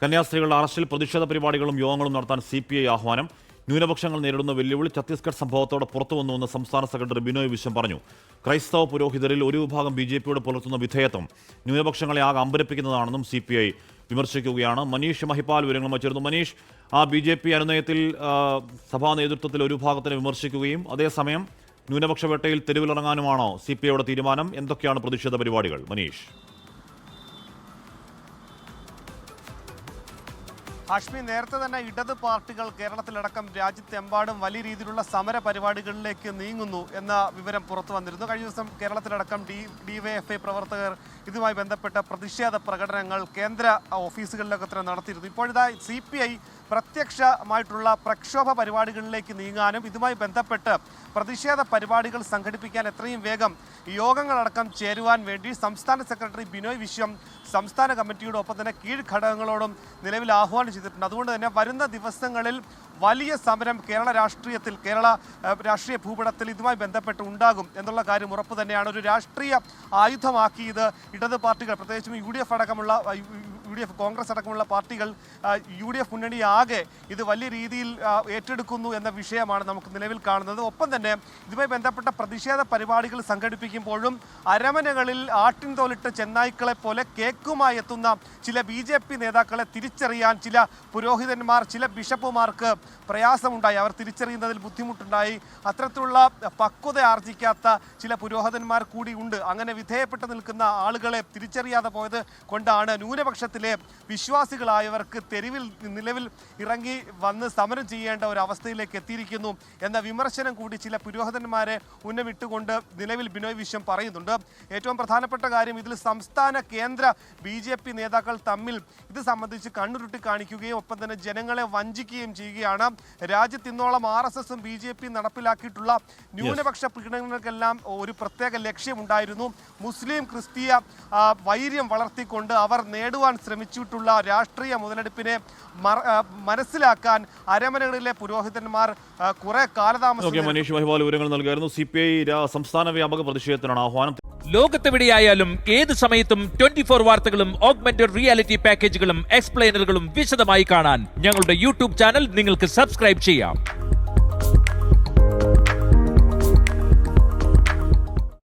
കന്യാസ്ത്രീകളുടെ അറസ്റ്റിൽ പ്രതിഷേധ പരിപാടികളും യോഗങ്ങളും നടത്താൻ CPI ആഹ്വാനം. ന്യൂനപക്ഷങ്ങൾ നേരിടുന്ന വെല്ലുവിളി ഛത്തീസ്ഗഡ് സംഭവത്തോടെ പുറത്തുവന്നുവെന്ന് സംസ്ഥാന സെക്രട്ടറി ബിനോയ് വിശ്വം പറഞ്ഞു. ക്രൈസ്തവ പുരോഹിതരിൽ ഒരു വിഭാഗം BJPയോട് പുലർത്തുന്ന വിധേയത്വം ന്യൂനപക്ഷങ്ങളെ ആകെ അമ്പരപ്പിക്കുന്നതാണെന്നും CPI വിമർശിക്കുകയാണ്. മനീഷ് മഹിപ്പാൽ വിവരങ്ങളുമായി ചേർന്നു. മനീഷ്, ആ BJP അനുനയത്തിൽ സഭാ നേതൃത്വത്തിൽ ഒരു വിഭാഗത്തിനെ വിമർശിക്കുകയും അതേസമയം ന്യൂനപക്ഷ വേട്ടയിൽ തെരുവിലിറങ്ങാനുമാണോ CPIയുടെ തീരുമാനം? എന്തൊക്കെയാണ് പ്രതിഷേധ പരിപാടികൾ? മനീഷ്. ഹാഷ്മി, നേരത്തെ തന്നെ ഇടത് പാർട്ടികൾ കേരളത്തിലടക്കം രാജ്യത്തെമ്പാടും വലിയ രീതിയിലുള്ള സമര പരിപാടികളിലേക്ക് നീങ്ങുന്നു എന്ന വിവരം പുറത്തു വന്നിരുന്നു. കഴിഞ്ഞ ദിവസം കേരളത്തിലടക്കം DYFI പ്രവർത്തകർ ഇതുമായി ബന്ധപ്പെട്ട പ്രതിഷേധ പ്രകടനങ്ങൾ കേന്ദ്ര ഓഫീസുകളിലൊക്കെ തന്നെ നടത്തിയിരുന്നു. ഇപ്പോഴിതാ CPI പ്രത്യക്ഷമായിട്ടുള്ള പ്രക്ഷോഭ പരിപാടികളിലേക്ക് നീങ്ങാനും ഇതുമായി ബന്ധപ്പെട്ട് പ്രതിഷേധ പരിപാടികൾ സംഘടിപ്പിക്കാൻ എത്രയും വേഗം യോഗങ്ങളടക്കം ചേരുവാൻ വേണ്ടി സംസ്ഥാന സെക്രട്ടറി ബിനോയ് വിശ്വം സംസ്ഥാന കമ്മിറ്റിയോടൊപ്പം തന്നെ കീഴ്ഘടകങ്ങളോടും നിലവിൽ ആഹ്വാനം ചെയ്തിട്ടുണ്ട്. അതുകൊണ്ട് തന്നെ വരുന്ന ദിവസങ്ങളിൽ വലിയ സമരം കേരള രാഷ്ട്രീയ ഭൂപടത്തിൽ ഇതുമായി ബന്ധപ്പെട്ട് ഉണ്ടാകും എന്നുള്ള കാര്യം ഉറപ്പ് തന്നെയാണ്. ഒരു രാഷ്ട്രീയ ആയുധമാക്കി ഇത് ഇടത് പാർട്ടികൾ, പ്രത്യേകിച്ചും UDF കോൺഗ്രസ് അടക്കമുള്ള പാർട്ടികൾ, UDF മുന്നണി ആകെ ഇത് വലിയ രീതിയിൽ ഏറ്റെടുക്കുന്നു എന്ന വിഷയമാണ് നമുക്ക് നിലവിൽ കാണുന്നത്. ഒപ്പം തന്നെ ഇതുമായി ബന്ധപ്പെട്ട പ്രതിഷേധ പരിപാടികൾ സംഘടിപ്പിക്കുമ്പോഴും അരമനകളിൽ ആട്ടിൻ തോലിട്ട് ചെന്നായ്ക്കളെ പോലെ കേക്കുമായി എത്തുന്ന ചില BJP നേതാക്കളെ തിരിച്ചറിയാൻ ചില പുരോഹിതന്മാർ, ചില ബിഷപ്പുമാർക്ക് പ്രയാസമുണ്ടായി, അവർ തിരിച്ചറിയുന്നതിൽ ബുദ്ധിമുട്ടുണ്ടായി. അത്തരത്തിലുള്ള പക്വത ആർജിക്കാത്ത ചില പുരോഹിതന്മാർ കൂടി ഉണ്ട്. അങ്ങനെ വിധേയപ്പെട്ട് നിൽക്കുന്ന ആളുകളെ തിരിച്ചറിയാതെ പോയത് കൊണ്ടാണ് ന്യൂനപക്ഷത്തിലെ വിശ്വാസികളായവർക്ക് തെരുവിൽ നിലവിൽ ഇറങ്ങി വന്ന് സമരം ചെയ്യേണ്ട ഒരു അവസ്ഥയിലേക്ക് എത്തിയിരിക്കുന്നു എന്ന വിമർശനം കൂടി ചില പുരോഹിതന്മാരെ ഉന്നമിട്ടുകൊണ്ട് നിലവിൽ ബിനോയ് വിശ്വം പറയുന്നുണ്ട്. ഏറ്റവും പ്രധാനപ്പെട്ട കാര്യം, ഇതിൽ സംസ്ഥാന കേന്ദ്ര BJP നേതാക്കൾ തമ്മിൽ ഇത് സംബന്ധിച്ച് കണ്ണുരുട്ടി കാണിക്കുകയും ഒപ്പം തന്നെ ജനങ്ങളെ വഞ്ചിക്കുകയും ചെയ്യുകയാണ്. രാജ്യത്തിന്നോളം RSSഉം BJP നടപ്പിലാക്കിയിട്ടുള്ള ന്യൂനപക്ഷ പീഡനങ്ങൾക്കെല്ലാം ഒരു പ്രത്യേക ലക്ഷ്യമുണ്ടായിരുന്നു. മുസ്ലിം ക്രിസ്തീയ വൈര്യം വളർത്തിക്കൊണ്ട് അവർ നേടുവാൻ ശ്രമിച്ചിട്ടുള്ള രാഷ്ട്രീയ മുതലെടുപ്പിനെ മനസ്സിലാക്കാൻ അരമനകളിലെ പുരോഹിതന്മാർ കുറെ കാലതാമസം. മനീഷ് മഹിപാൽ വിവരങ്ങൾ നൽകുമായിരുന്നു. CPI സംസ്ഥാന വ്യാപക പ്രതിഷേധത്തിനാണ് ആഹ്വാനം. ലോകത്തെവിടെയായാലും ഏത് സമയത്തും 24 വാർത്തകളും ഓഗ്മെന്റഡ് റിയാലിറ്റി പാക്കേജുകളും എക്സ്പ്ലെയിനറുകളും വിശദമായി കാണാൻ ഞങ്ങളുടെ YouTube ചാനൽ നിങ്ങൾക്ക് സബ്സ്ക്രൈബ് ചെയ്യാം.